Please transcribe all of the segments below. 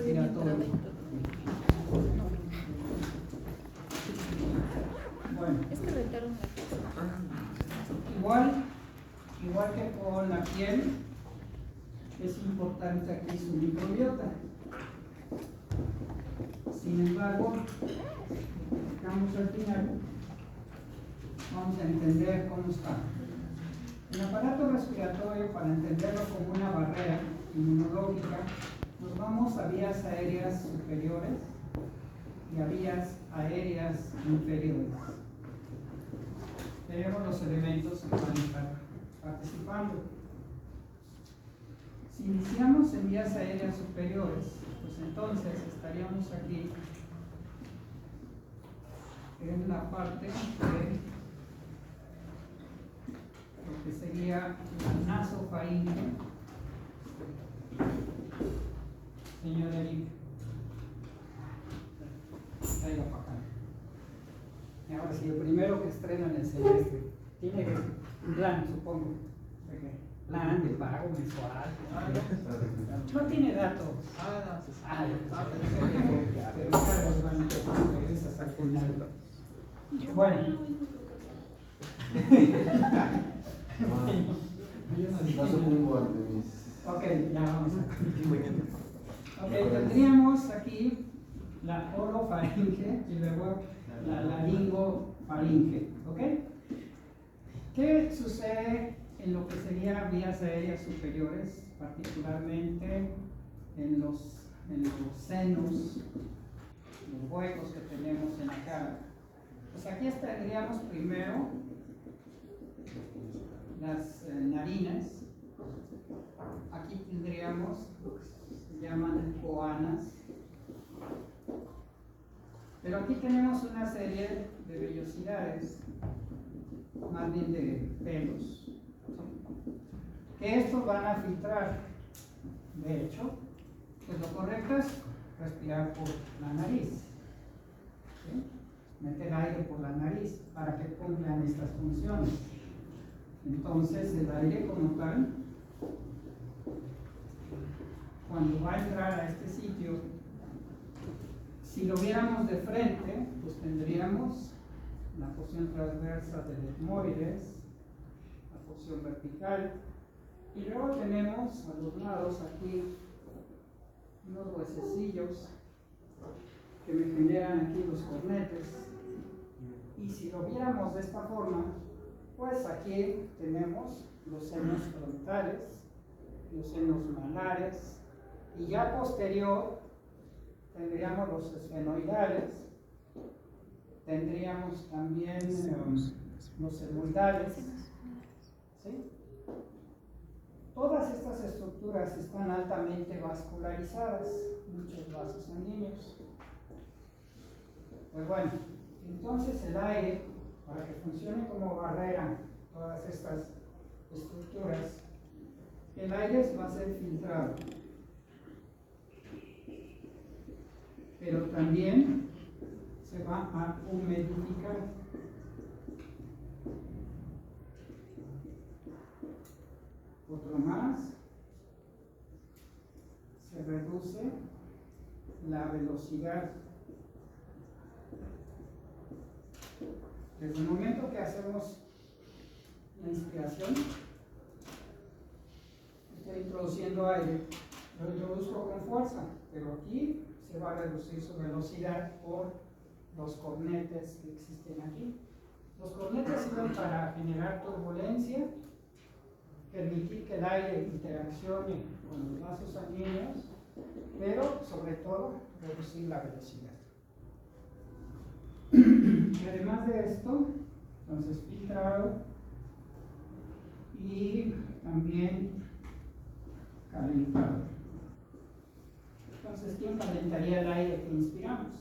respiratorio. Bueno, Es que rentaron la casa. igual que con la piel, es importante aquí su microbiota. Sin embargo, vamos al final, vamos a entender cómo está. El aparato respiratorio, para entenderlo como una barrera inmunológica, nos vamos a vías aéreas superiores y a vías aéreas inferiores. Tenemos los elementos que van a estar participando. Si iniciamos en vías aéreas superiores, pues entonces estaríamos aquí en la parte de lo que sería la nasofaringe. Señor Eric, traiga para acá. Y ahora sí, el primero que estrena en el semestre tiene plan, supongo. Plan de pago mensual. No tiene datos. Pero ya los van a regresas al final. Bueno. Ok, ya vamos a. Ok, tendríamos aquí la orofaringe y luego la laringofaringe. ¿Ok? ¿Qué sucede en lo que serían vías aéreas superiores, particularmente en los senos, los huecos que tenemos en la cara? Pues aquí tendríamos primero las narinas. Aquí tendríamos lo que se llaman coanas. Pero aquí tenemos una serie de vellosidades, más bien de pelos, que estos van a filtrar. De hecho, pues lo correcto es respirar por la nariz, ¿sí? Meter aire por la nariz para que cumplan estas funciones. Entonces el aire como tal, cuando va a entrar a este sitio, si lo viéramos de frente, pues tendríamos la porción transversa del etmoides, la porción vertical, y luego tenemos a los lados aquí unos huesecillos que me generan aquí los cornetes. Y si lo viéramos de esta forma, pues aquí tenemos los senos frontales, los senos malares, y ya posterior tendríamos los esfenoidales, tendríamos también los semoidales, ¿sí? Todas estas estructuras están altamente vascularizadas, muchos vasos sanguíneos. Pues bueno, entonces el aire, para que funcione como barrera todas estas estructuras, el aire va a ser filtrado. Pero también se va a humidificar. Otro más, se reduce la velocidad. Desde el momento que hacemos la inspiración, estoy introduciendo aire, lo introduzco con fuerza, pero aquí se va a reducir su velocidad por los cornetes que existen aquí. Los cornetes sirven para generar turbulencia, permitir que el aire interaccione con los vasos sanguíneos, pero sobre todo reducir la velocidad. Y además de esto, entonces filtrado y también calentado. Entonces, ¿quién calentaría el aire que inspiramos?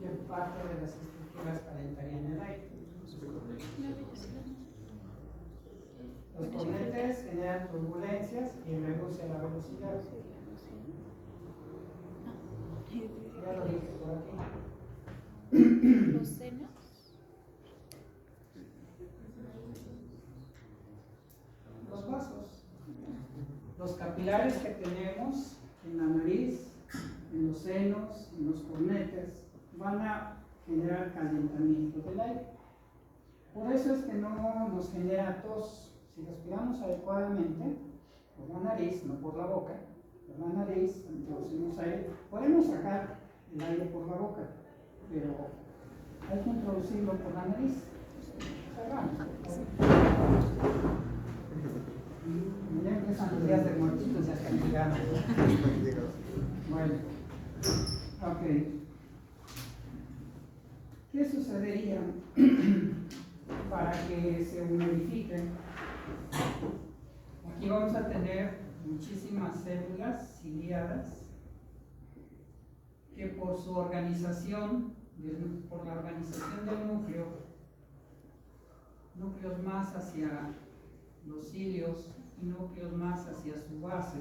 ¿Qué parte de las estructuras calentarían el aire? Los cornetes generan turbulencias y reducen la velocidad. Ya lo dije por aquí. Los senos. Los vasos. los capilares que tenemos en la nariz, en los senos, en los cornetes, van a generar calentamiento del aire. Por eso es que no nos genera tos. Si respiramos adecuadamente, por la nariz, no por la boca, por la nariz, introducimos aire, podemos sacar el aire por la boca, pero hay que introducirlo por la nariz. Cerramos. Ya empiezan los días de muertitos, ya están llegando. Bueno, ok. ¿Qué sucedería para que se humidifique? Aquí vamos a tener muchísimas células ciliadas que por su organización, por la organización del núcleo, núcleos más hacia los cilios y núcleos más hacia su base,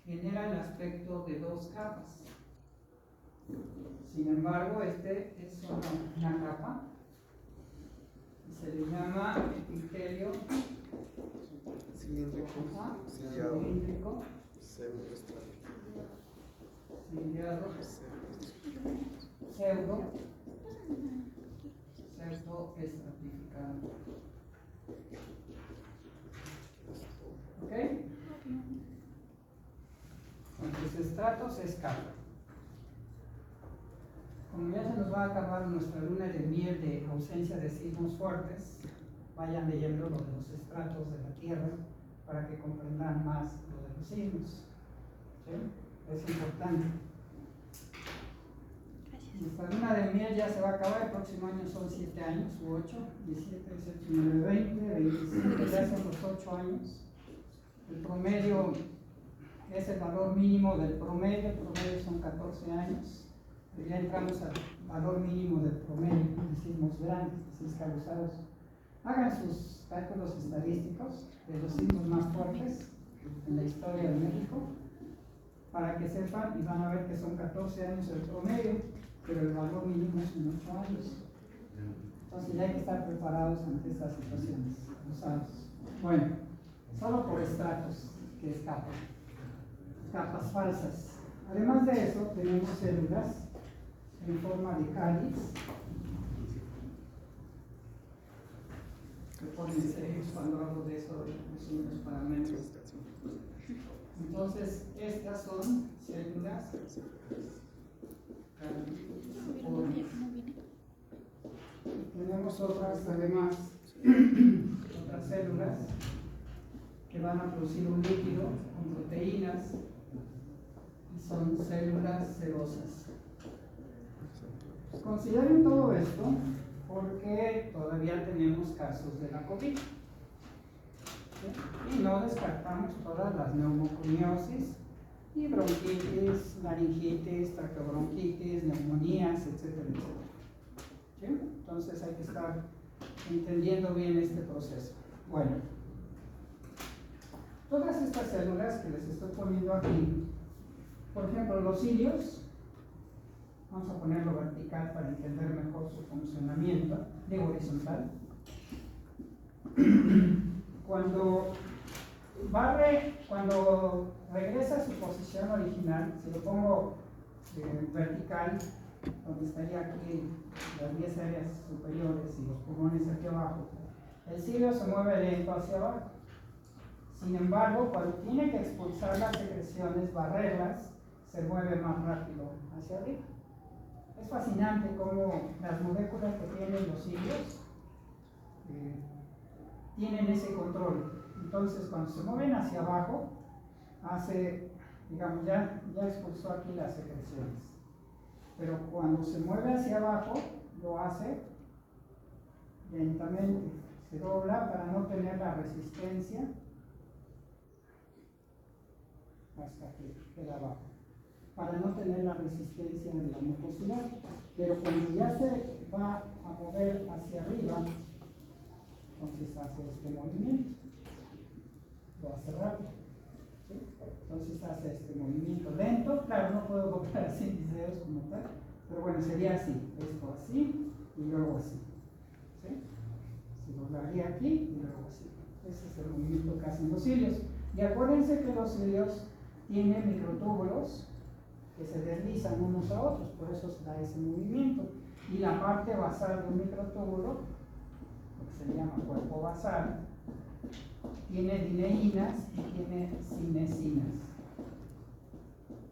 genera el aspecto de dos capas. Sin embargo, este es solo una capa y se le llama epitelio cilíndrico, ciliado, pseudo estratificado. ¿Ok? Entonces, estratos es capa. Como ya se nos va a acabar nuestra luna de miel de ausencia de sismos fuertes, vayan leyendo lo de los estratos de la Tierra para que comprendan más lo de los sismos. ¿Sí? Es importante. Nuestra luna de miel ya se va a acabar, el próximo año son 7 años u 8, 17, 18, 19, 20, 25, ya son los 8 años. El promedio es el valor mínimo del promedio, el promedio son 14 años. Ya entramos al valor mínimo del promedio de sismos grandes, de sismos causados. Hagan sus cálculos estadísticos de los sismos más fuertes en la historia de México para que sepan, y van a ver que son 14 años el promedio, pero el valor mínimo es en 8 años. Entonces ya hay que estar preparados ante estas situaciones. Bueno, solo por estratos, que es capas falsas. Además de eso, tenemos células en forma de cáliz, que ponen serios cuando hablo de eso, de signos paramentos. Entonces, estas son células cáliz. Tenemos otras, además, otras células que van a producir un líquido con proteínas y son células serosas. Consideren todo esto porque todavía tenemos casos de la COVID. ¿Sí? Y no descartamos todas las neumoconiosis y bronquitis, laringitis, traqueobronquitis, neumonías, etcétera, etcétera. ¿Sí? Entonces hay que estar entendiendo bien este proceso. Bueno, todas estas células que les estoy poniendo aquí, por ejemplo, los cilios, vamos a ponerlo vertical para entender mejor su funcionamiento, digo horizontal. Cuando regresa a su posición original, si lo pongo vertical, donde estaría aquí las 10 áreas superiores y los pulmones aquí abajo, el cilio se mueve lento hacia abajo. Sin embargo, cuando tiene que expulsar las secreciones, barrerlas, se mueve más rápido hacia arriba. Es fascinante cómo las moléculas que tienen los cilios tienen ese control. Entonces, cuando se mueven hacia abajo, digamos, ya expulsó aquí las secreciones. Pero cuando se mueve hacia abajo, lo hace lentamente. Se dobla para no tener la resistencia hasta que queda abajo, para no tener la resistencia de la mucosidad. Pero cuando ya se va a mover hacia arriba, entonces hace este movimiento, lo hace rápido, ¿sí? Entonces hace este movimiento lento. Claro, no puedo doblar así mis dedos como tal, pero bueno, sería así, esto así y luego así, ¿sí? Se doblaría aquí y luego así. Ese es el movimiento que hacen los cilios. Y acuérdense que los cilios tienen microtúbulos que se deslizan unos a otros, por eso se da ese movimiento. Y la parte basal de un microtúbulo, lo que se llama cuerpo basal, tiene dineínas y tiene cinesinas.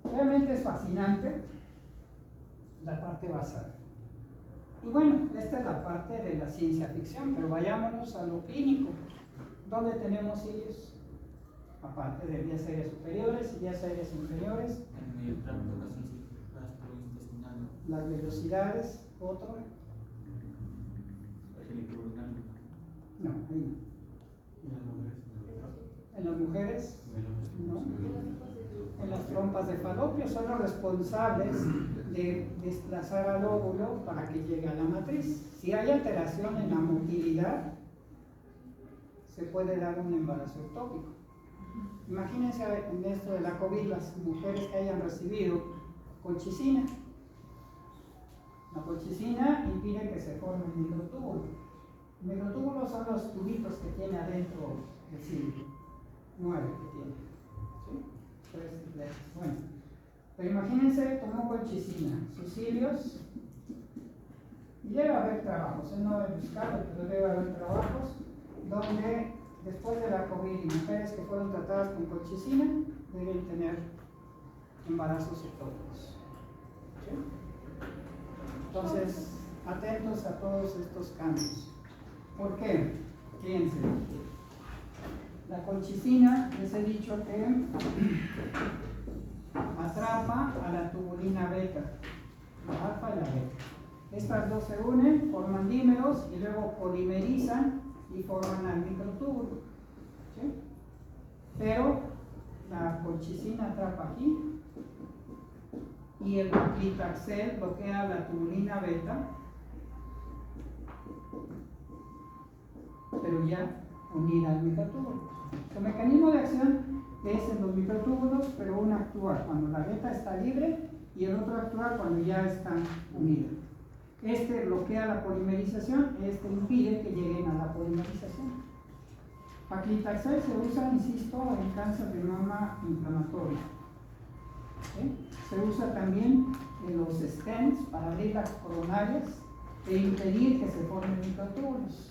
Realmente es fascinante la parte basal. Y bueno, esta es la parte de la ciencia ficción, pero vayámonos a lo clínico. ¿Dónde tenemos cilios? Aparte de vías aéreas superiores y vías aéreas inferiores. En el tracto gastrointestinal. Las velocidades, otro. No, ahí no. En las mujeres, no. En las trompas de falopio son los responsables de desplazar al óvulo para que llegue a la matriz. Si hay alteración en la motilidad, se puede dar un embarazo ectópico. Imagínense en esto de la COVID, las mujeres que hayan recibido colchicina. La colchicina impide que se forme el microtúbulo. Los microtúbulos son los tubitos que tiene adentro el cilio. 9 que tiene. ¿Sí? 3 letras. Bueno, pero imagínense, tomó colchicina, sus cilios, y debe haber trabajos. Él no debe buscarlo, pero debe haber trabajos donde después de la COVID y mujeres que fueron tratadas con colchicina deben tener embarazos ectópicos. ¿Sí? Entonces, atentos a todos estos cambios. ¿Por qué? Fíjense. La colchicina, les he dicho que atrapa a la tubulina beta, la alfa y la beta. Estas dos se unen, forman dímeros y luego polimerizan y forman al microtúbulo. ¿Sí? Pero la colchicina atrapa aquí y el paclitaxel bloquea la tubulina beta, pero ya unida al microtúbulo. Su mecanismo de acción es en los microtúbulos, pero uno actúa cuando la beta está libre y el otro actúa cuando ya están unidos. Este bloquea la polimerización, este impide que lleguen a la polimerización. Paclitaxel se usa, insisto, en cáncer de mama inflamatorio. ¿Sí? Se usa también en los stents para abrir las coronarias e impedir que se formen microtúbulos.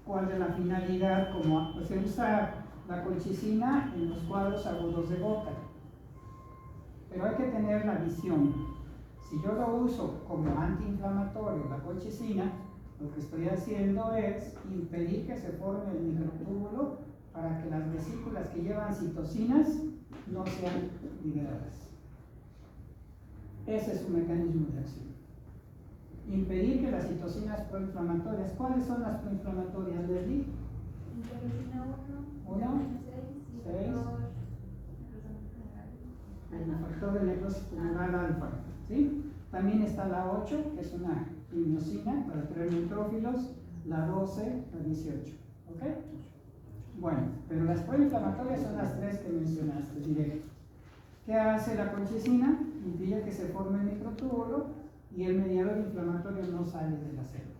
¿Cuál es la finalidad? Pues se usa la colchicina en los cuadros agudos de gota. Pero hay que tener la visión. Si yo lo uso como antiinflamatorio, la colchicina, lo que estoy haciendo es impedir que se forme el microtúbulo para que las vesículas que llevan citocinas no sean liberadas. Ese es su mecanismo de acción. Impedir que las citocinas proinflamatorias. ¿Cuáles son las proinflamatorias, Leslie? Interleucina 1, 1, 6, 6, el factor de necrosis tumoral alfa. ¿Sí? También está la 8, que es una quimiosina para traer neutrófilos, la 12, la 18. ¿Ok? Bueno, pero las proinflamatorias son las 3 que mencionaste, directo. ¿Qué hace la colchicina? Impide que se forme el microtúbulo y el mediador inflamatorio no sale de la célula.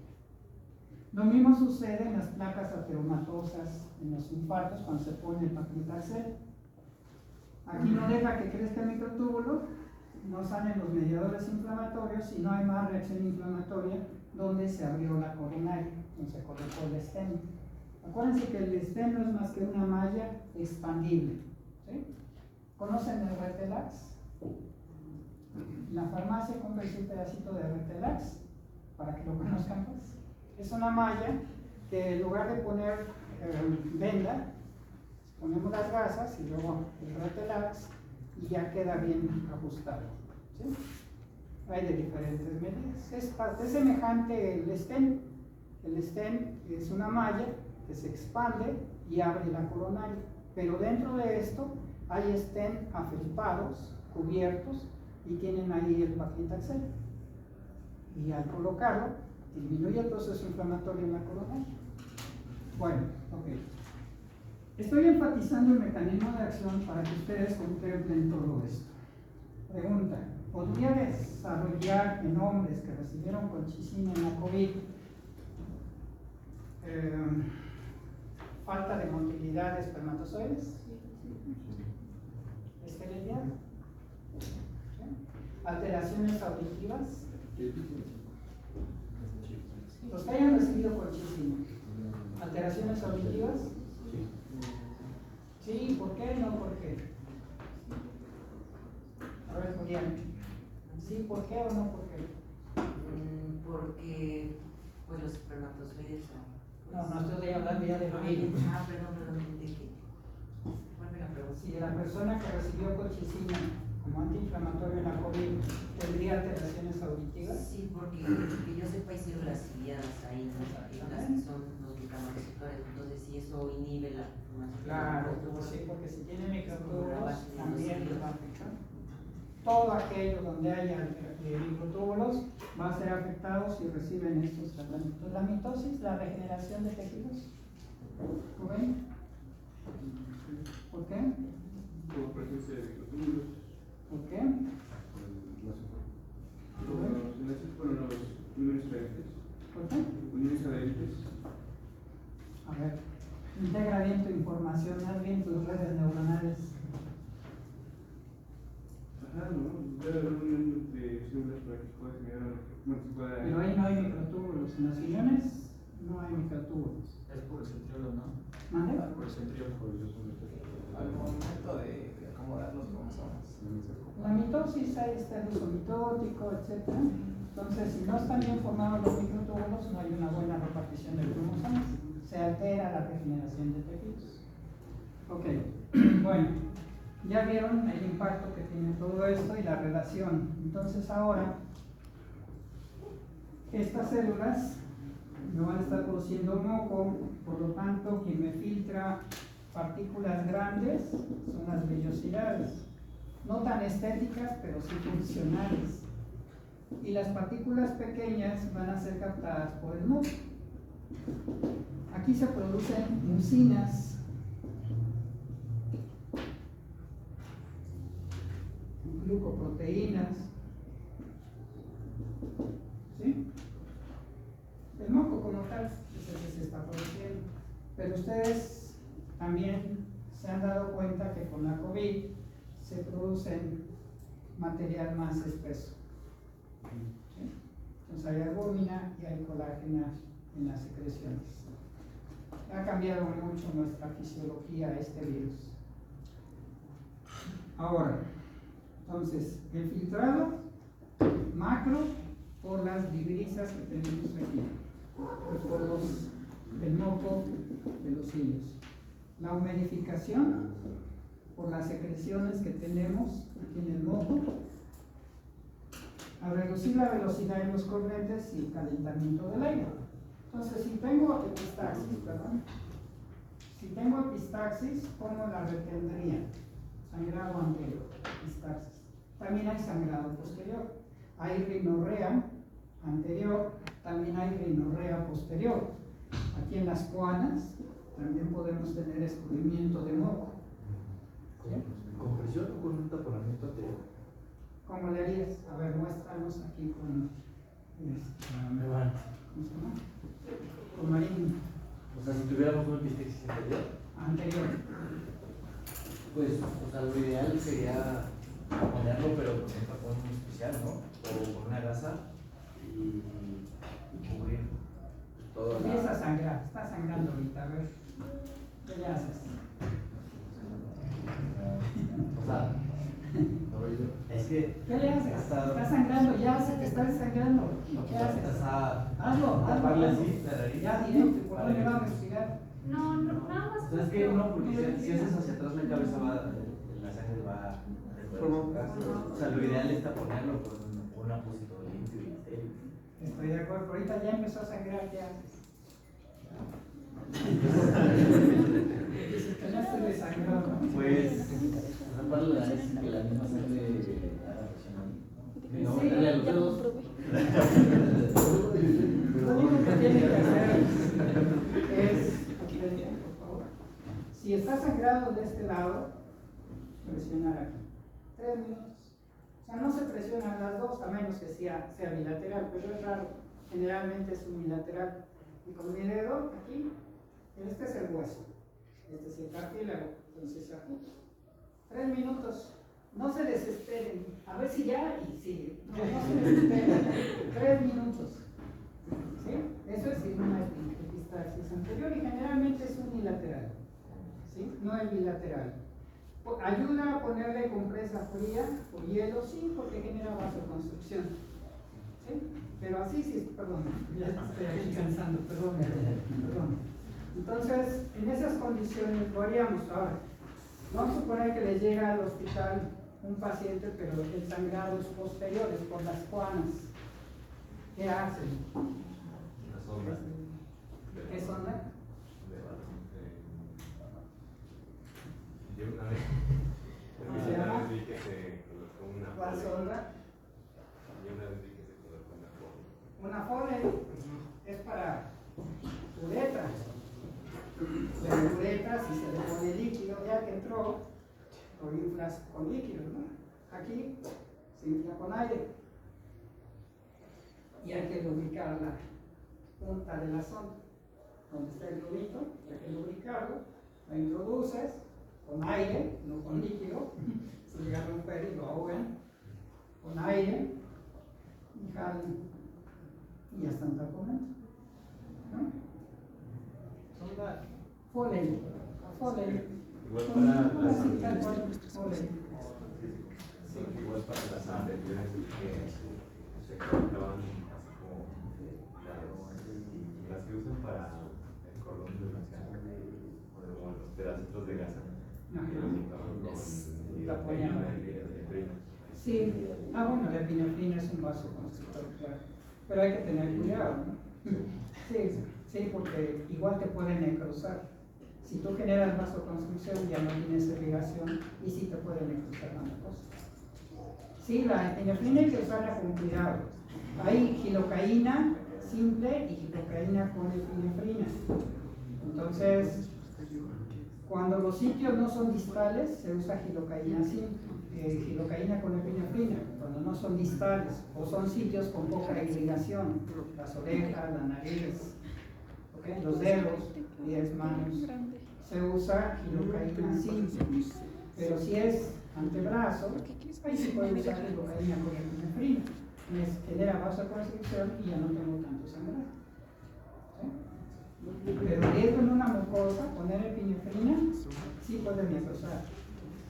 Lo mismo sucede en las placas ateromatosas, en los infartos, cuando se pone el paclitaxel. Aquí no deja que crezca el microtúbulo, no salen los mediadores inflamatorios y no hay más reacción inflamatoria donde se abrió la coronaria, donde se colocó el stent. Acuérdense que el stent no es más que una malla expandible. ¿Sí? ¿Conocen el Retelax? En la farmacia compra un pedacito de Retelax para que lo conozcan, pues. Es una malla que en lugar de poner venda, ponemos las gasas y luego el Retelax y ya queda bien ajustado. ¿Sí? Hay de diferentes medidas. Es semejante el stent. El stent es una malla que se expande y abre la coronaria, pero dentro de esto hay stent afelpados, cubiertos, y tienen ahí el paclitaxel. Y al colocarlo, disminuye el proceso inflamatorio en la coronaria. Bueno, ok. Estoy enfatizando el mecanismo de acción para que ustedes contemplen todo esto. Pregunta: ¿podría desarrollar en hombres que recibieron colchicina en la COVID falta de motilidad de espermatozoides, esterilidad, ¿sí? Alteraciones auditivas, los que hayan recibido colchicina, alteraciones auditivas, sí, ¿por qué? No, ¿por qué? A ver, Julián, sí, ¿por qué o no, por qué? Porque pues los espermatozoides son. No estoy hablando ya de virus. Perdón, dije. ¿Cuál me la pregunta? Si la persona que recibió colchicina como antiinflamatorio en la COVID tendría alteraciones auditivas. Sí, porque que yo sepa hay células ciliadas ahí, ¿no? Hay unas que son los glucoaminoreceptores, entonces si eso inhibe la formación. Claro, sí, porque si tiene microtúbulos también les va a afectar. Todo aquello donde haya microtúbulos va a ser afectado si reciben estos tratamientos. La mitosis, la regeneración de tejidos. ¿Lo ven? ¿Por qué? Por presencia de microtúbulos. ¿Por qué? Fueron los uniones adherentes. ¿Por qué? Uniones adherentes. A ver, integra bien tu información, haz bien tus redes neuronales. Ajá, no, debe haber un unión de células para que pueda generar, bueno, se pueda. Pero ahí no hay microtúbulos, en las uniones no hay microtúbulos. Es por el centriolo, ¿no? ¿Mande? Por el centriolo. Al momento de acomodar los cromosomas. La mitosis hay este uso mitótico, etc. Entonces, si no están bien formados los microtúbulos, no hay una buena repartición de cromosomas. Se altera la regeneración de tejidos. Ok, bueno, ya vieron el impacto que tiene todo esto y la relación. Entonces, ahora, estas células me van a estar produciendo moco, por lo tanto, quien me filtra partículas grandes son las vellosidades. No tan estéticas, pero sí funcionales. Y las partículas pequeñas van a ser captadas por el moco. Aquí se producen mucinas, glucoproteínas, ¿sí? El moco como tal es el que se está produciendo. Pero ustedes también se han dado cuenta que con la COVID se producen material más espeso. ¿Sí? Entonces hay albúmina y hay colágena en las secreciones. Ha cambiado mucho nuestra fisiología este virus. Ahora, entonces, el filtrado macro por las vibrisas que tenemos aquí, y por el moco de los hilos. La humidificación por las secreciones que tenemos aquí en el moco, al reducir la velocidad de los corrientes y el calentamiento del aire. Entonces, si tengo epistaxis, perdón, si tengo epistaxis, ¿cómo la retendría? Sangrado anterior, epistaxis. También hay sangrado posterior. Hay rinorrea anterior, también hay rinorrea posterior. Aquí en las coanas también podemos tener escurrimiento de moco. ¿Sí? ¿Con presión o con un taponamiento anterior? ¿Cómo le harías? A ver, muéstranos aquí con Me van. ¿cómo se llama? Con Marín O sea, si tuviéramos un epistaxis anterior, anterior. pues, o sea, lo ideal sería ponerlo, pero con un tapón especial, ¿no? O con una gasa y cubrir todo. Empieza a sangrar, está sangrando ahorita, a ver. ¿Qué le haces? O sea, es que. ¿Qué le haces? Hasta- Está sangrando, ya se te está desangrando. ¿Qué haces? Hazlo, taparle hazlo. así, la nariz. Ya directo, ¿por dónde va a respirar? No, nada más. O sea, es que no, porque si haces hacia atrás la cabeza va, la sangre va a recuperar. O sea, lo ideal es taponarlo con un apósito limpio y estéril. Estoy de acuerdo, ahorita ya empezó a sangrar, ¿qué haces? Dices que ya se desangró, ¿no? Pues, taparle la nariz y que la misma sangre haga presión ahí. No, Sí. darle a los dedos. Lo único que tiene que hacer es, por favor, si está sangrado de este lado, presionar aquí. 3 minutos. O sea, no se presionan las dos, a menos que sea bilateral, pero es raro. Generalmente es unilateral. Y con mi dedo aquí, este es el hueso. Este es el cartílago. Entonces aquí, 3 minutos. No se desesperen. A ver si ya y sigue. No, no se desesperen. 3 minutos. ¿Sí? Eso es una epistaxis anterior y generalmente es unilateral. ¿Sí? No es bilateral. Ayuda a ponerle compresa fría o hielo, sí, porque genera vasoconstricción. ¿Sí? Pero así sí, perdón, ya estoy aquí cansando, perdón. Entonces, en esas condiciones lo haríamos. Ahora, vamos a suponer que le llega al hospital un paciente, pero el sangrado es posterior, es por las juanas. ¿Qué hacen? Una sonda. ¿Qué sonda? Yo una vez, ¿Cómo se llama? vi que se colocó una ¿Cuál Foley. sonda? Yo una vez vi que se colocó una Foley. Una Foley es para uretra. La uretra, si se le pone líquido, ya que entró, lo inflas con líquido, ¿no? Aquí se infla con aire. Y hay que lubricar la punta de la sonda. Donde está el globito, hay que lubricarlo, lo introduces con aire, no con líquido. Si llega a romper y lo ahogan, con aire, y jalan, y ya están taponando. ¿No? Sonda Foley. Igual para las Foley. igual para las anteriores que se colocaban así como las que usan para el cordón de o los pedacitos de gasa. La ponían. Sí, bueno, la epinefrina es un vasoconstrictor, claro. Pero hay que tener cuidado, ¿no? Sí, porque igual te pueden necrosar. Si tú generas vasoconstricción ya no tienes irrigación y sí te pueden necrosar más cosas. Sí, la epinefrina hay que usarla con cuidado. Hay gilocaína simple y gilocaína con epinefrina. Entonces, cuando los sitios no son distales, se usa gilocaína simple, gilocaína con epinefrina. Cuando no son distales o son sitios con poca irrigación, las orejas, la nariz, ¿okay? Los dedos, 10 manos, se usa gilocaína simple. Pero si es antebrazo, ahí se puede usar gilocaína con epinefrina. Genera vasoconstricción y ya no tengo tanto sangrado. ¿Sí? Pero riesgo en una mucosa, poner epinefrina, sí puede necrosar.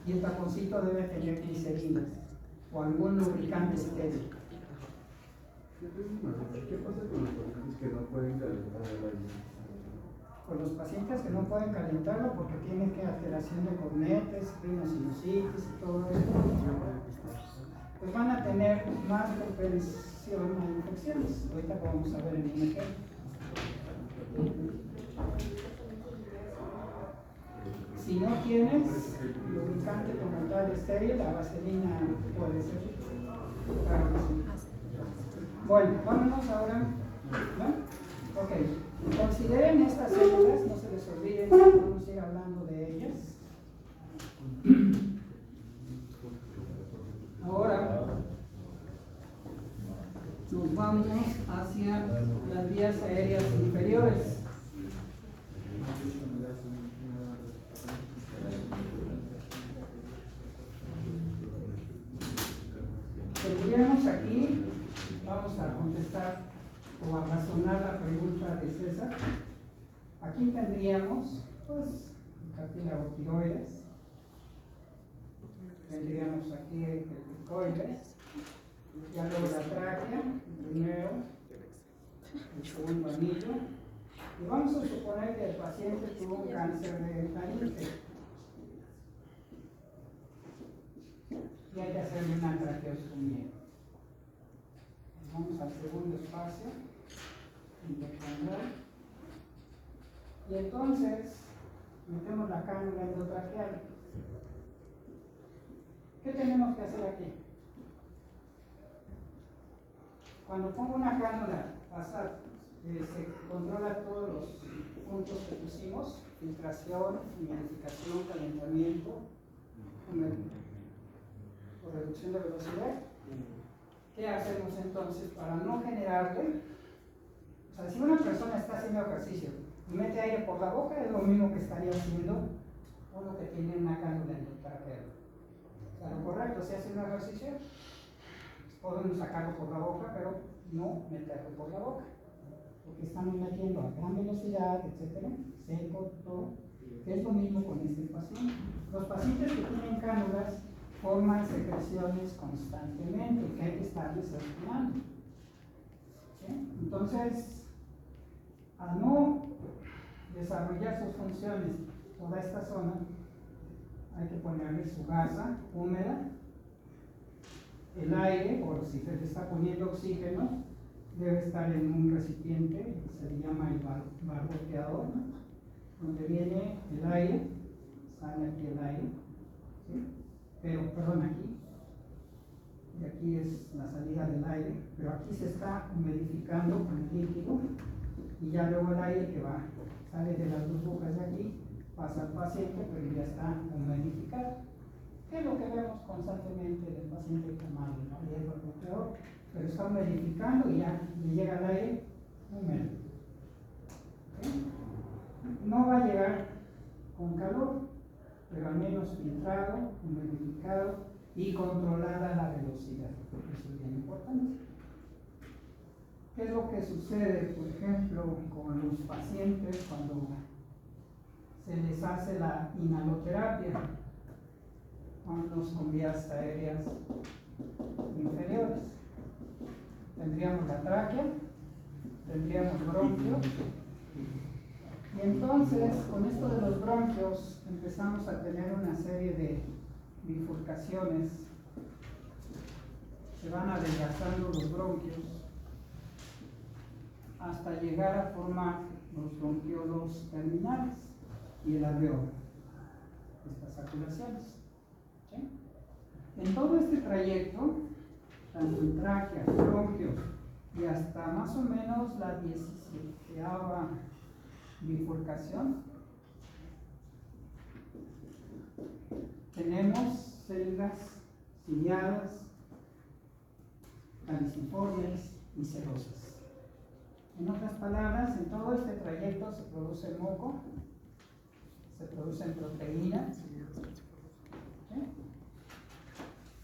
Y el taponcito debe tener glicerina o algún lubricante estéril. ¿Qué pasa con los pacientes que no pueden calentar el aire? Con los pacientes que no pueden calentarlo porque tienen que alteración de cornetes, rinosinusitis y todo eso, pues van a tener más propensión a infecciones. Ahorita vamos a ver en un ejemplo. Si no tienes lubricante como tal estéril, la vaselina puede ser. Claro que sí. Bueno, vámonos ahora. ¿No? Ok. Consideren estas células, no se les olviden, vamos a ir hablando de ellas. Ahora nos vamos hacia las vías aéreas inferiores. Tendríamos aquí, vamos a contestar o a razonar la pregunta de César. Aquí tendríamos, pues, cartílago tiroides. Tendríamos aquí el cricoides. Ya luego la tráquea, el primero, el segundo anillo. Y vamos a suponer que el paciente tuvo un cáncer de faringe. Y hay que hacerle una traqueostomía. Vamos al segundo espacio intercondral. Y entonces metemos la cánula endotraqueal. ¿Qué tenemos que hacer aquí? Cuando pongo una cánula, se controla todos los puntos que pusimos: filtración, humidificación, calentamiento, o reducción de velocidad. ¿Qué hacemos entonces para no generarle? O sea, si una persona está haciendo ejercicio, y mete aire por la boca, es lo mismo que estaría haciendo uno que tiene una cánula en el trajero. O sea, lo correcto, si hace un ejercicio, podemos sacarlo por la boca, pero no meterlo por la boca, porque estamos metiendo a gran velocidad, etcétera, seco, todo, que es lo mismo con este paciente. Los pacientes que tienen cánulas forman secreciones constantemente, que hay que estarles estimando. ¿Sí? Entonces, a no desarrollar sus funciones toda esta zona, hay que ponerle su gasa húmeda, el aire, o si se le está poniendo oxígeno, debe estar en un recipiente, se le llama el barboteador, ¿no? Donde viene el aire, sale aquí el aire, ¿sí? Pero, perdón, aquí, y aquí es la salida del aire, pero aquí se está humidificando con el líquido, y ya luego el aire que va, sale de las burbujas de aquí, pasa al paciente, pero ya está humidificado. ¿Qué es lo que vemos constantemente del paciente tomando el barboteador? Pero está humidificando y ya le llega el aire húmedo. ¿Sí? No va a llegar con calor, pero al menos filtrado, humidificado y controlada la velocidad. Eso es bien importante. ¿Qué es lo que sucede, por ejemplo, con los pacientes cuando se les hace la inhaloterapia? Vámonos con vías aéreas inferiores. Tendríamos la tráquea, tendríamos bronquios, y entonces con esto de los bronquios empezamos a tener una serie de bifurcaciones. Se van adelgazando los bronquios hasta llegar a formar los bronquiolos terminales y el alveolo, estas saculaciones. ¿Sí? En todo este trayecto, tanto en tráquea, bronquios y hasta más o menos la 17ª bifurcación, tenemos células ciliadas, caliciformes y cerosas. En otras palabras, en todo este trayecto se produce moco, se producen proteínas, ¿sí?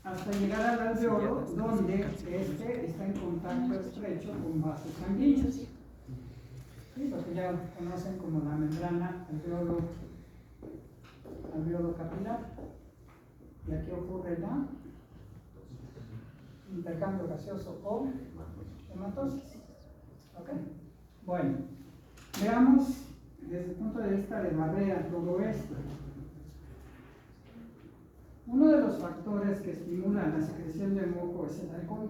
Hasta llegar al alveolo, donde este está en contacto estrecho con vasos sanguíneos, ¿sí? Lo que ya conocen como la membrana alveolo capilar. Y aquí ocurre el intercambio gaseoso o hematosis. ¿Ok? Bueno, veamos desde el punto de vista de barrera todo esto. Uno de los factores que estimulan la secreción de moco es el alcohol.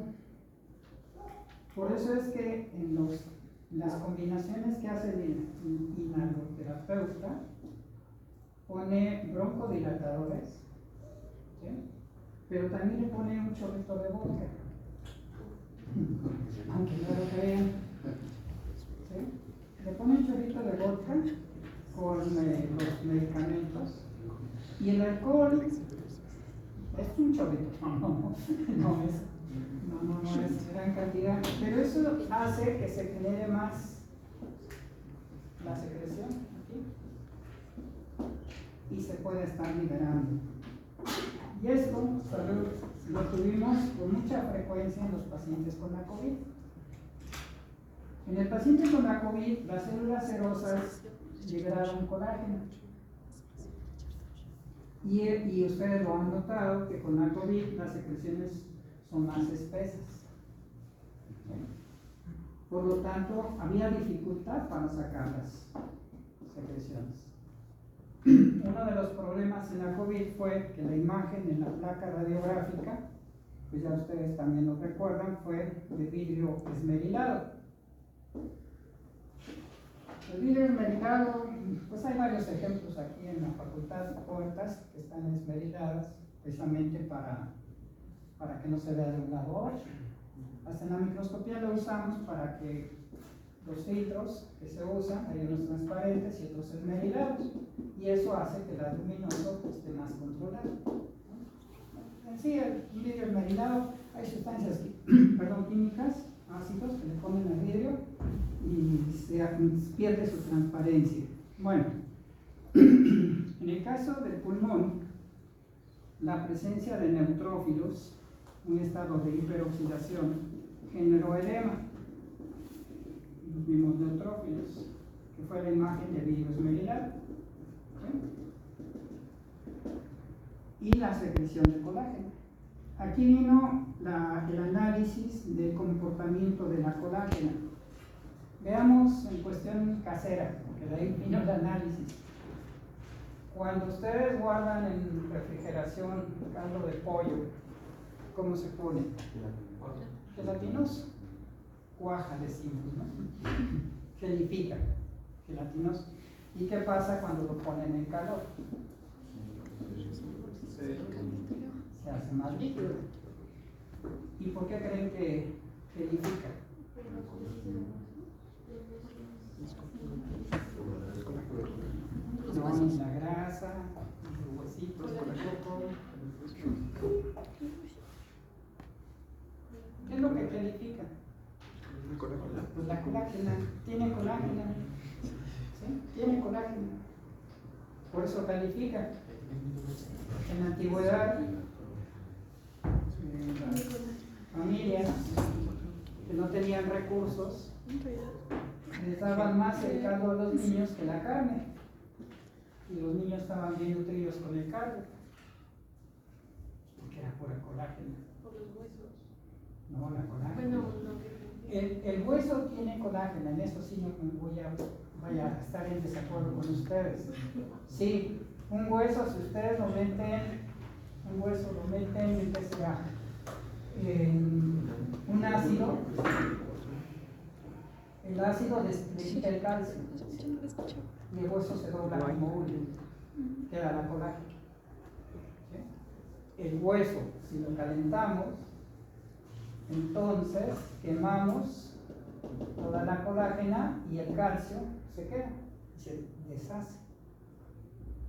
Por eso es que en las combinaciones que hace el inhaloterapeuta, pone broncodilatadores, ¿sí? Pero también le pone un chorrito de vodka, aunque no lo crean, ¿sí? Le pone un chorrito de vodka con los medicamentos, y el alcohol es un chorrito, no es gran cantidad, pero eso hace que se genere más la secreción aquí y se puede estar liberando. Y esto lo tuvimos con mucha frecuencia en los pacientes con la COVID. En el paciente con la COVID, las células serosas liberaron colágeno. Y ustedes lo han notado que con la COVID las secreciones son más espesas. Por lo tanto, había dificultad para sacar las secreciones. Uno de los problemas en la COVID fue que la imagen en la placa radiográfica, pues ya ustedes también lo recuerdan, fue de vidrio esmerilado. El vidrio esmerilado, pues hay varios ejemplos aquí en la facultad de puertas que están esmeriladas precisamente para que no se vea de un lado a otro. Hasta en la microscopía lo usamos para que los filtros que se usan, hay unos transparentes y otros esmerilados, y eso hace que el luminoso esté más controlado. En sí, el vidrio esmerilado, hay sustancias químicas ácidos que le ponen al vidrio y pierde su transparencia. Bueno, en el caso del pulmón, la presencia de neutrófilos, un estado de hiperoxidación, generó edema. Los mismos neutrófilos, que fue la imagen de vidrio esmerilado. ¿Sí? Y la secreción de colágeno. Aquí vino el análisis del comportamiento de la colágena. Veamos en cuestión casera, porque de ahí vino el análisis. Cuando ustedes guardan en refrigeración caldo de pollo, ¿cómo se pone? Gelatinoso. Cuaja decimos, ¿no? Gelifica, gelatinoso. ¿Y qué pasa cuando lo ponen en calor? Se hace más líquido. ¿Y por qué creen que gelifica? No, la grasa, los huesitos, el coco. ¿Qué es lo que gelifica? Pues la colágena, tiene colágena. ¿Sí? Tiene colágeno. Por eso califica. En la antigüedad, las familias que no tenían recursos les daban más el caldo a los niños que la carne. Y los niños estaban bien nutridos con el caldo. Porque era pura colágeno. Por los huesos. No, la colágena. Bueno, no. El hueso tiene colágeno, en eso sí no voy a estar en desacuerdo con ustedes. Sí, un hueso, si ustedes lo meten, en ¿qué será? En un ácido, el ácido le quita el calcio y el hueso se dobla como uno, queda la colágena. ¿Sí? El hueso, si lo calentamos, entonces quemamos toda la colágena y el calcio se queda, se deshace.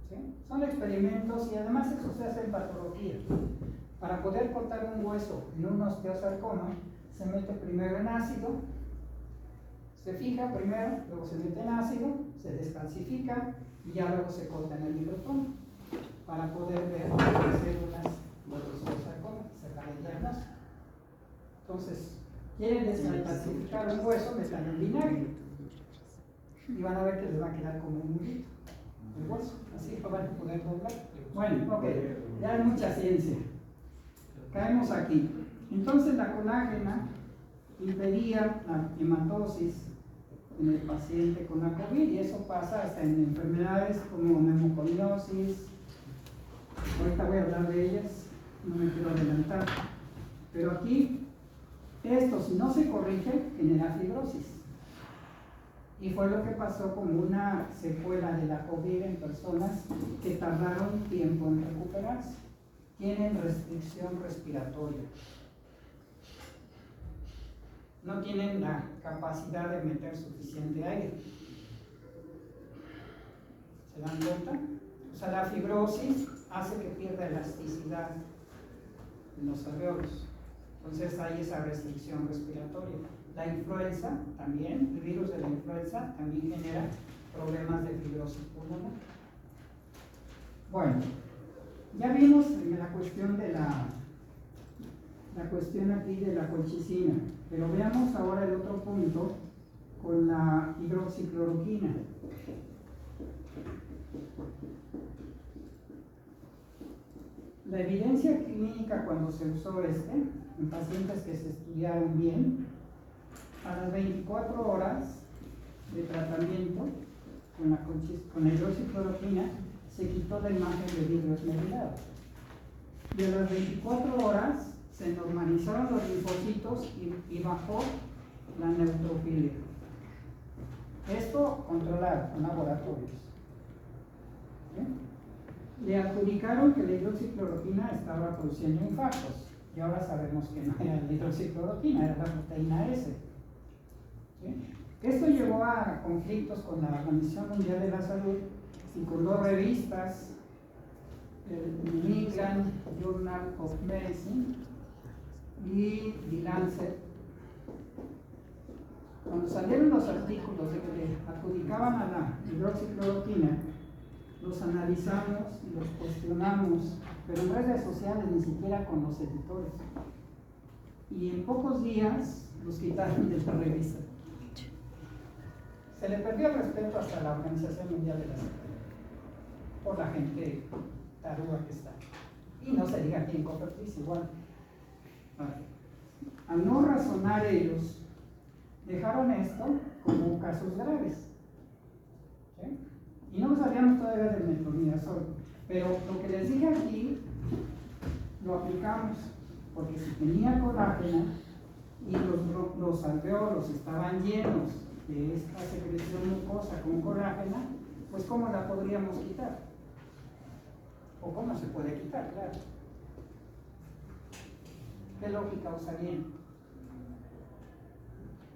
¿Sí? Son experimentos y además eso se hace en patología. Para poder cortar un hueso en un osteosarcoma, se mete primero en ácido, se fija primero, luego se mete en ácido, se descalcifica y ya luego se corta en el microtomo para poder ver las células del osteosarcoma, sacar el diagnóstico. Entonces, quieren descalcificar un hueso, metan en vinagre y van a ver que les va a quedar como un mulito el hueso, así lo van a poder doblar. Bueno, ok, ya hay mucha ciencia. Caemos aquí. Entonces la colágena impedía la hematosis en el paciente con la COVID y eso pasa hasta en enfermedades como neumoconiosis. Ahorita voy a hablar de ellas, no me quiero adelantar. Pero aquí, esto si no se corrige, genera fibrosis. Y fue lo que pasó como una secuela de la COVID en personas que tardaron tiempo en recuperarse. Tienen restricción respiratoria. No tienen la capacidad de meter suficiente aire. ¿Se dan cuenta? O sea, la fibrosis hace que pierda elasticidad en los alveolos. Entonces hay esa restricción respiratoria. La influenza también, el virus de la influenza también genera problemas de fibrosis pulmonar. Bueno, ya vimos en la cuestión de la cuestión aquí de la colchicina, pero veamos ahora el otro punto con la hidroxicloroquina. La evidencia clínica cuando se usó en pacientes que se estudiaron bien, a las 24 horas de tratamiento con la hidroxicloroquina se quitó la imagen de vidrio esmerilado. Y a las 24 horas se normalizaron los linfocitos y bajó la neutrofilia. Esto controlado con laboratorios. ¿Sí? Le adjudicaron que la hidroxicloroquina estaba produciendo infartos y ahora sabemos que no era la hidroxicloroquina, era la proteína S. ¿Sí? Esto llevó a conflictos con la Organización Mundial de la Salud y con dos revistas, el New England Journal of Medicine y The Lancet, Cuando salieron los artículos de que le adjudicaban a la hidroxicloroquina, los analizamos y los cuestionamos, pero en redes sociales, ni siquiera con los editores. Y en pocos días los quitaron de la revista. Se le perdió el respeto hasta la Organización Mundial de la Salud, por la gente taruga que está. Y no se diga aquí en Cofepris igual. Al no razonar ellos, dejaron esto como casos graves. ¿Sí? Y no sabíamos todavía del metronidazol. Pero lo que les dije aquí, lo aplicamos, porque si tenía colágeno y los alveolos estaban llenos de esta secreción mucosa con colágeno, pues ¿cómo la podríamos quitar? ¿O cómo se puede quitar? Claro. ¿Qué lógica usarían?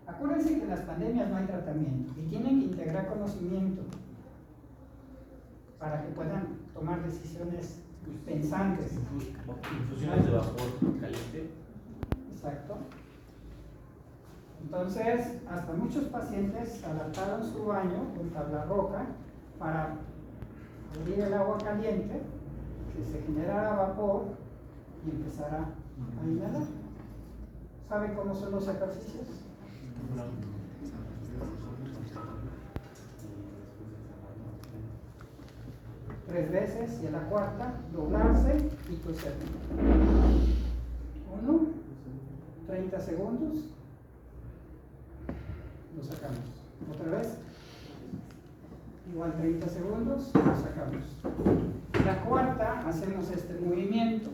Acuérdense que en las pandemias no hay tratamiento y tienen que integrar conocimiento para que puedan tomar decisiones pensantes. Infusiones de vapor caliente. Exacto. Entonces, hasta muchos pacientes adaptaron su baño con tabla roca para abrir el agua caliente, que se generara vapor y empezara a inhalar. ¿Saben cómo son los ejercicios? Tres veces y a la cuarta doblarse y toser. 1, 30 segundos, lo sacamos. Otra vez, igual 30 segundos, lo sacamos. La cuarta, hacemos este movimiento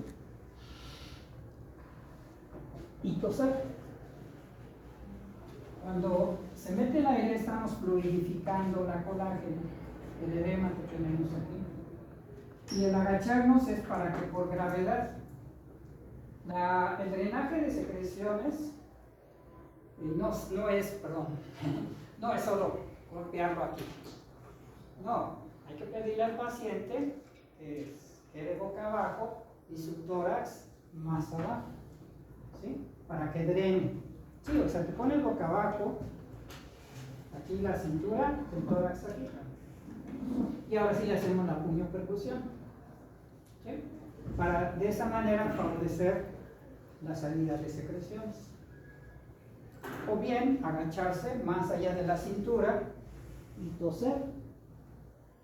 y toser. Cuando se mete el aire estamos fluidificando la colágeno, el edema que tenemos aquí. Y el agacharnos es para que por gravedad el drenaje de secreciones no es solo golpearlo aquí. No, hay que pedirle al paciente que quede boca abajo y su tórax más abajo, ¿sí? Para que drene. Sí, o sea, te pones boca abajo, aquí la cintura, el tórax aquí. Y ahora sí le hacemos la puño percusión, ¿sí? Para de esa manera favorecer la salida de secreciones. O bien agacharse más allá de la cintura y toser.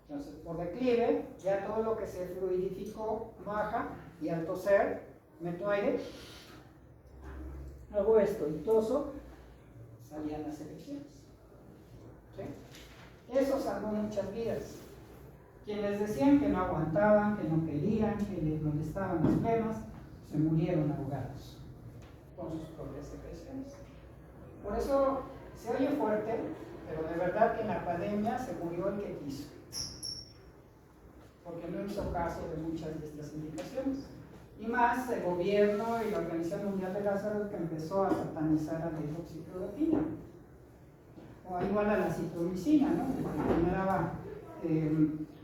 Entonces, por declive, ya todo lo que se fluidificó baja y al toser meto aire, hago esto y toso, salían las secreciones. ¿Sí? Eso salvó muchas vidas. Quienes decían que no aguantaban, que no querían, que les molestaban las flemas, se murieron ahogados con sus propias secreciones. Por eso se oye fuerte, pero de verdad que en la pandemia se murió el que quiso, porque no hizo caso de muchas de estas indicaciones. Y más el gobierno y la Organización Mundial de la Salud, que empezó a satanizar a la hidroxicloroquina, o igual a la citromicina, ¿no? Que generaba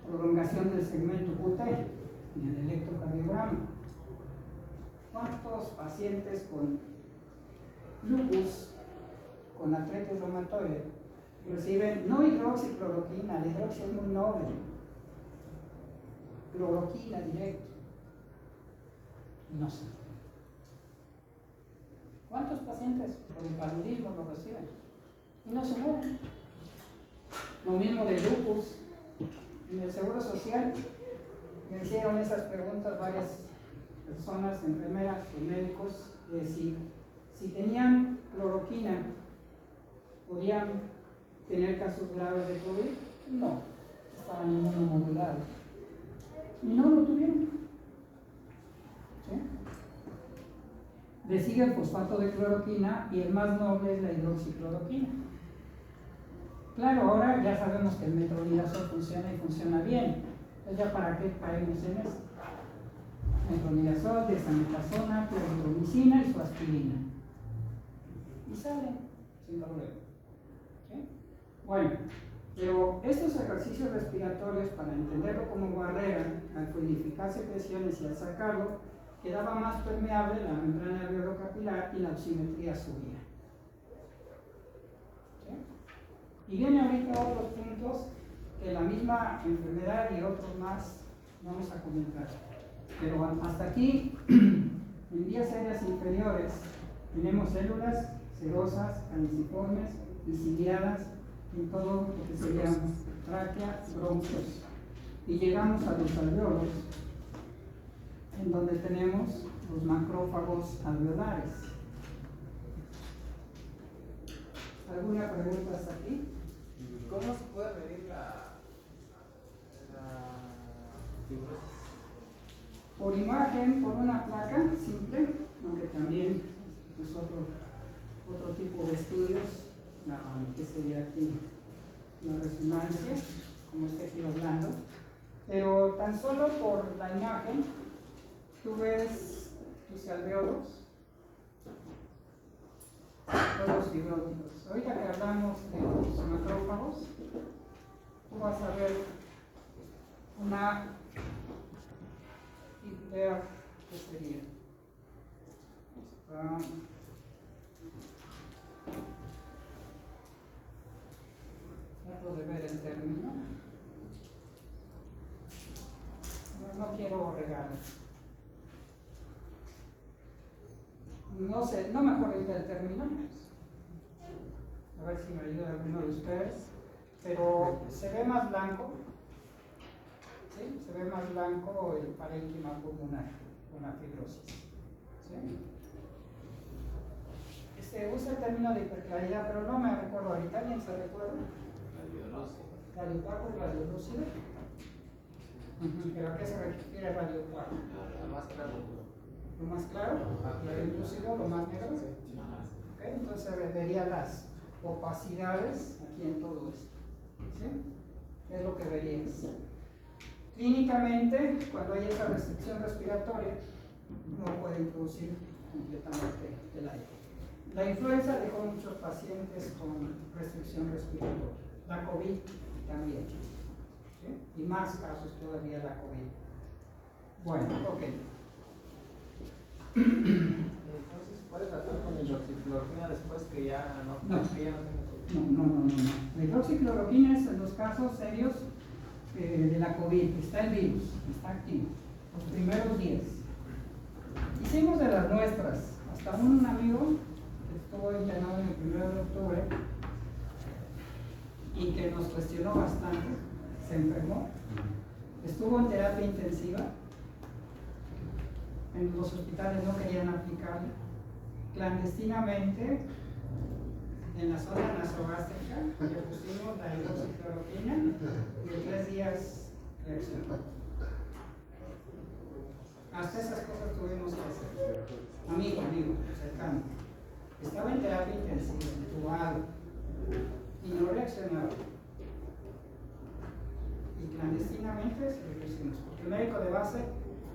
prolongación del segmento QT en el electrocardiograma. ¿Cuántos pacientes con lupus, con artritis reumatoide, reciben no hidroxicloroquina? La hidroxi es muy noble, cloroquina directo. No sé. ¿Cuántos pacientes con el paludismo lo reciben? Y no se mueren. Lo mismo de lupus. En el Seguro Social me hicieron esas preguntas varias personas, enfermeras o médicos, si tenían cloroquina, ¿podían tener casos graves de COVID? No, estaban inmunomodulados. Y no lo tuvieron. ¿Sí? Le sigue el fosfato de cloroquina y el más noble es la hidroxicloroquina. Claro, ahora ya sabemos que el metronidazol funciona y funciona bien. Entonces, ¿ya para qué caemos en esto? Metronidazol, dexametasona, cloripromicina y su aspirina. Y sale sin problema. ¿Sí? Bueno, pero estos ejercicios respiratorios, para entenderlo como barrera, al fluidificar secreciones y al sacarlo, quedaba más permeable la membrana alveolo-capilar y la oximetría subía. ¿Sí? Y viene ahorita otros puntos que la misma enfermedad y otros más vamos a comentar. Pero hasta aquí, en vías aéreas inferiores, tenemos células serosas, caniciformes y ciliadas en todo lo que sería tráquea, bronquios. Y llegamos a los alveolos, en donde tenemos los macrófagos alveolares. ¿Alguna pregunta hasta aquí? ¿Cómo se puede medir la fibrosis? Por imagen, por una placa simple, aunque también es otro tipo de estudios, que sería aquí la resonancia, como está aquí hablando. Pero tan solo por la imagen, tú ves tus alveolos, todos fibróticos. Ahorita que hablamos de los macrófagos, tú vas a ver una idea que sería. Trato de ver el término. No quiero regalos. No sé, no me acuerdo ahorita el término. A ver si me ayuda alguno de ustedes. Pero se ve más blanco. ¿Sí? Se ve más blanco el parénquima pulmonar con la fibrosis. ¿Sí? Se usa el término de hiperclaridad, pero no me recuerdo ahorita. ¿Alguien se recuerda? ¿Radiopaco y radiolúcido? ¿Pero a qué se refiere radiopaco? Lo más claro. ¿Lo más claro? ¿Radiolúcido? ¿Lo más negro? Okay, entonces vería las opacidades aquí en todo esto. ¿Sí? Es lo que verías. Clínicamente, cuando hay esa restricción respiratoria, no puede introducir completamente el aire. La influenza dejó muchos pacientes con restricción respiratoria. La COVID también. ¿Sí? Y más casos todavía la COVID. Bueno, ok. Entonces, ¿puedes tratar con hidroxicloroquina después que ya no tenga COVID? No. La hidroxicloroquina es en los casos serios de la COVID. Está el virus, está activo. Los primeros días. Hicimos de las nuestras. Hasta un amigo que estuvo internado en el 1 de octubre y que nos cuestionó bastante, se enfermó, estuvo en terapia intensiva, en los hospitales no querían aplicarle, clandestinamente en la zona nasogástrica le pusimos la hidroxicloroquina y en 3 días reaccionó. Hasta esas cosas tuvimos que hacer. Amigo, cercano. Estaba en terapia intensiva, entubado, y no reaccionaba. Y clandestinamente se lo hicimos, porque el médico de base,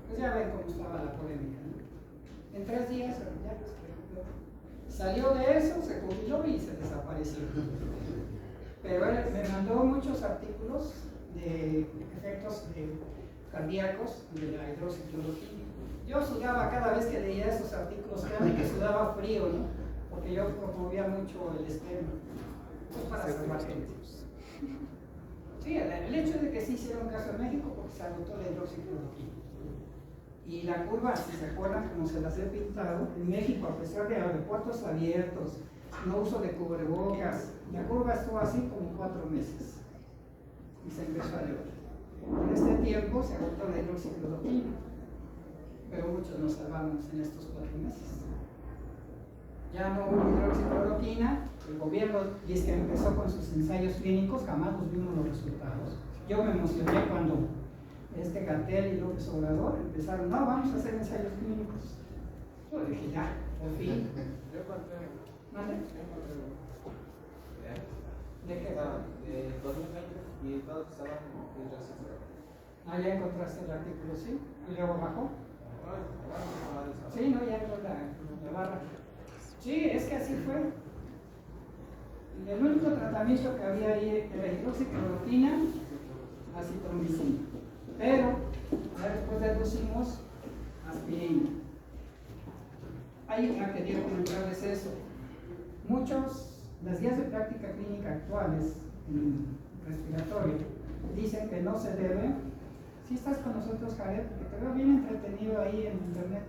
pues ya ven cómo estaba la polémica, ¿no? En 3 días ya salió de eso, se jubiló y se desapareció. Pero él me mandó muchos artículos de efectos cardíacos de la hidroxicloroquina. Yo sudaba cada vez que leía esos artículos, créanme que sudaba frío, ¿no? Porque yo promovía mucho el esquema. Pues para salvar gente. Sí, el hecho de que sí hicieron caso en México porque se agotó la hidroxicloroquina. Y la curva, si se acuerdan, como se las he pintado, en México, a pesar de aeropuertos abiertos, no uso de cubrebocas, la curva estuvo así como 4 meses. Y se empezó a elevar. En este tiempo se agotó la hidroxicloroquina, pero muchos nos salvamos en estos 4 meses. Ya no hubo hidroxicloroquina, el gobierno dice que empezó con sus ensayos clínicos, jamás nos vimos los resultados. Yo me emocioné cuando Gatell y López Obrador empezaron, no, vamos a hacer ensayos clínicos. Yo dije, ya, por fin. Yo encontré. ¿Mande? ¿De qué? De 2020 y todos estaban en hidroxicloroquina. Ah, ya encontraste el artículo, sí. Y luego bajó. Sí, no, ya entró la barra. Sí, es que así fue. El único tratamiento que había ahí era hidroxicloroquina, acitromicina. Pero ya después deducimos aspirina. Hay una que quería comentarles eso. Las guías de práctica clínica actuales respiratorio. Dicen que no se debe. ¿Sí estás con nosotros, Jared? Porque te veo bien entretenido ahí en internet.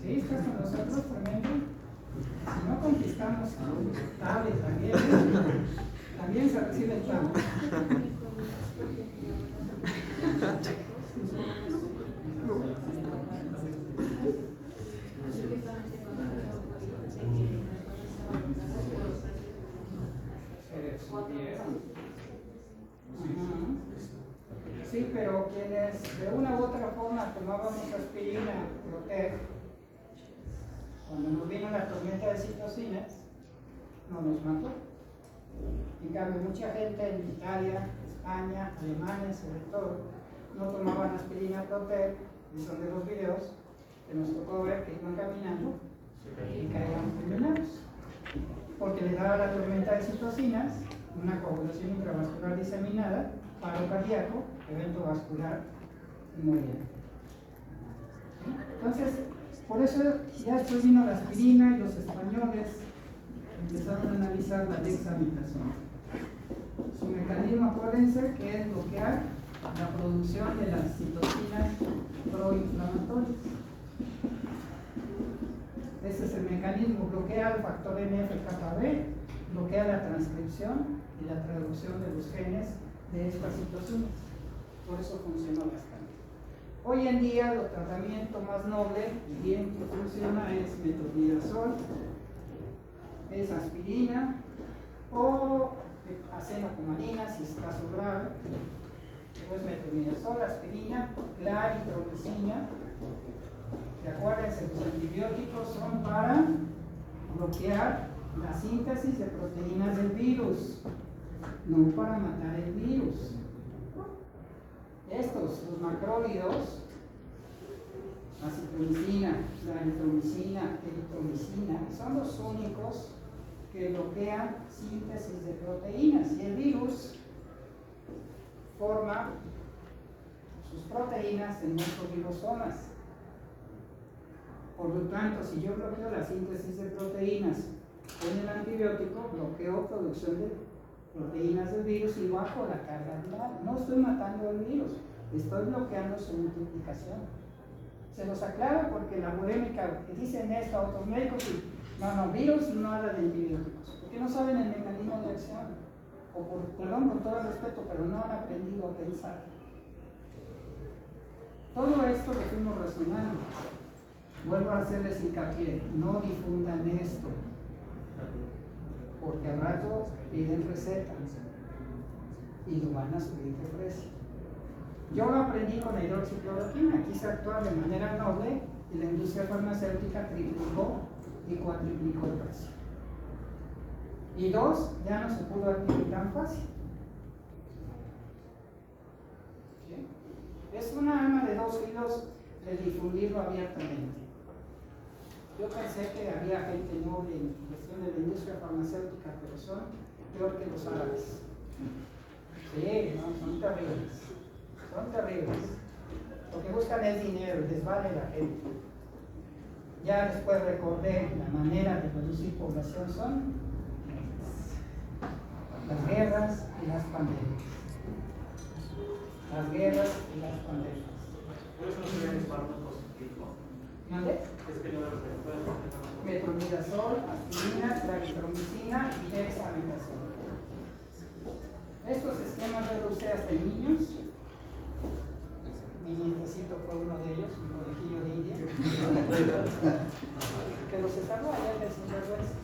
¿Sí? ¿Estás con nosotros? Tremendo. Si no conquistamos tablet también se recibe el tablet. Sí, pero quienes de una u otra forma tomábamos aspirina, Protec, cuando nos vino la tormenta de citocinas, no nos mató. En cambio, mucha gente en Italia, España, Alemania, sobre todo, no tomaban aspirina Protec, y son de los videos que nos tocó ver que iban caminando y caían fulminados. Porque le daba la tormenta de citocinas, una coagulación intravascular diseminada, paro cardíaco, evento vascular y morían. Entonces, por eso ya después vino la aspirina y los españoles empezaron a analizar la dexametasona. Su mecanismo, acuérdense, que es bloquear la producción de las citocinas proinflamatorias. Ese es el mecanismo, bloquea el factor NF-κB, bloquea la transcripción y la traducción de los genes de estas citocinas. Por eso funcionó bastante. Hoy en día, el tratamiento más noble y bien que funciona es metronidazol, es aspirina o acenocomanina si es caso grave. Pues metronidazol, aspirina, claritromicina. Y acuérdense, los antibióticos son para bloquear la síntesis de proteínas del virus, no para matar el virus. Estos, los macrólidos, acitromicina, claritromicina, eritromicina, son los únicos que bloquean síntesis de proteínas y el virus forma sus proteínas en nuestros ribosomas. Por lo tanto, si yo bloqueo la síntesis de proteínas con el antibiótico, bloqueo producción de proteínas del virus y bajo la carga viral. No estoy matando el virus, estoy bloqueando su multiplicación. Se los aclaro porque la polémica que dicen esto a otros médicos y no, virus no habla de antibióticos, porque no saben el mecanismo de acción. Perdón con todo el respeto, pero no han aprendido a pensar. Todo esto lo fuimos razonando. Vuelvo a hacerles hincapié, no difundan esto, porque al rato piden recetas y lo van a subir de precio. Yo lo aprendí con la hidroxicloroquina, quise actuar de manera noble y la industria farmacéutica triplicó y cuatriplicó el precio. Y dos, ya no se pudo adquirir tan fácil. ¿Sí? Es una arma de dos filos de difundirlo abiertamente. Yo pensé que había gente noble en cuestión de la industria farmacéutica, pero son peor que los árabes. Sí, no, son terribles. Son terribles. Lo que buscan es dinero, les vale la gente. Ya después recordé la manera de reducir población son las guerras y las pandemias. Las guerras y las pandemias. Por eso no se ven fármacos tipo. ¿Mande? Es que no lo Metronidazol, aspirina, claritromicina y dexametasona. Estos esquemas de usé hasta en niños. Mi nietecito fue uno de ellos, un conejillo de India. Que los salvó allá de sinvergüenza.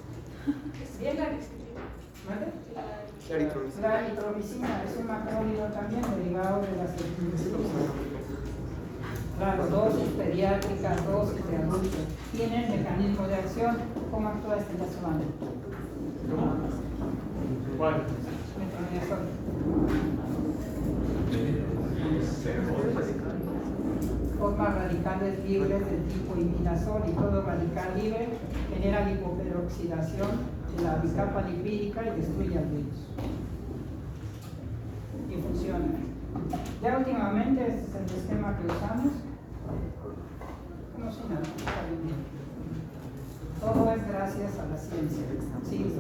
Bien la descripción. ¿Mande? Claritromicina. Claritromicina es un macrólido también derivado de las eritromicinas. Claro, dosis pediátricas, dosis de adultos. Tienen mecanismo de acción. ¿Cómo actúa este semana? ¿Cuál? Metronidazol. Formas radicales libres del tipo imidazol y todo radical libre genera lipoperoxidación de la bicapa lipídica y destruye al virus. Y funciona. Ya últimamente este es el esquema que usamos. Como si nada, está bien. Todo es gracias a la ciencia, sí,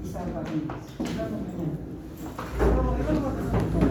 y salva vidas. Nos vemos mañana. Eso es lo que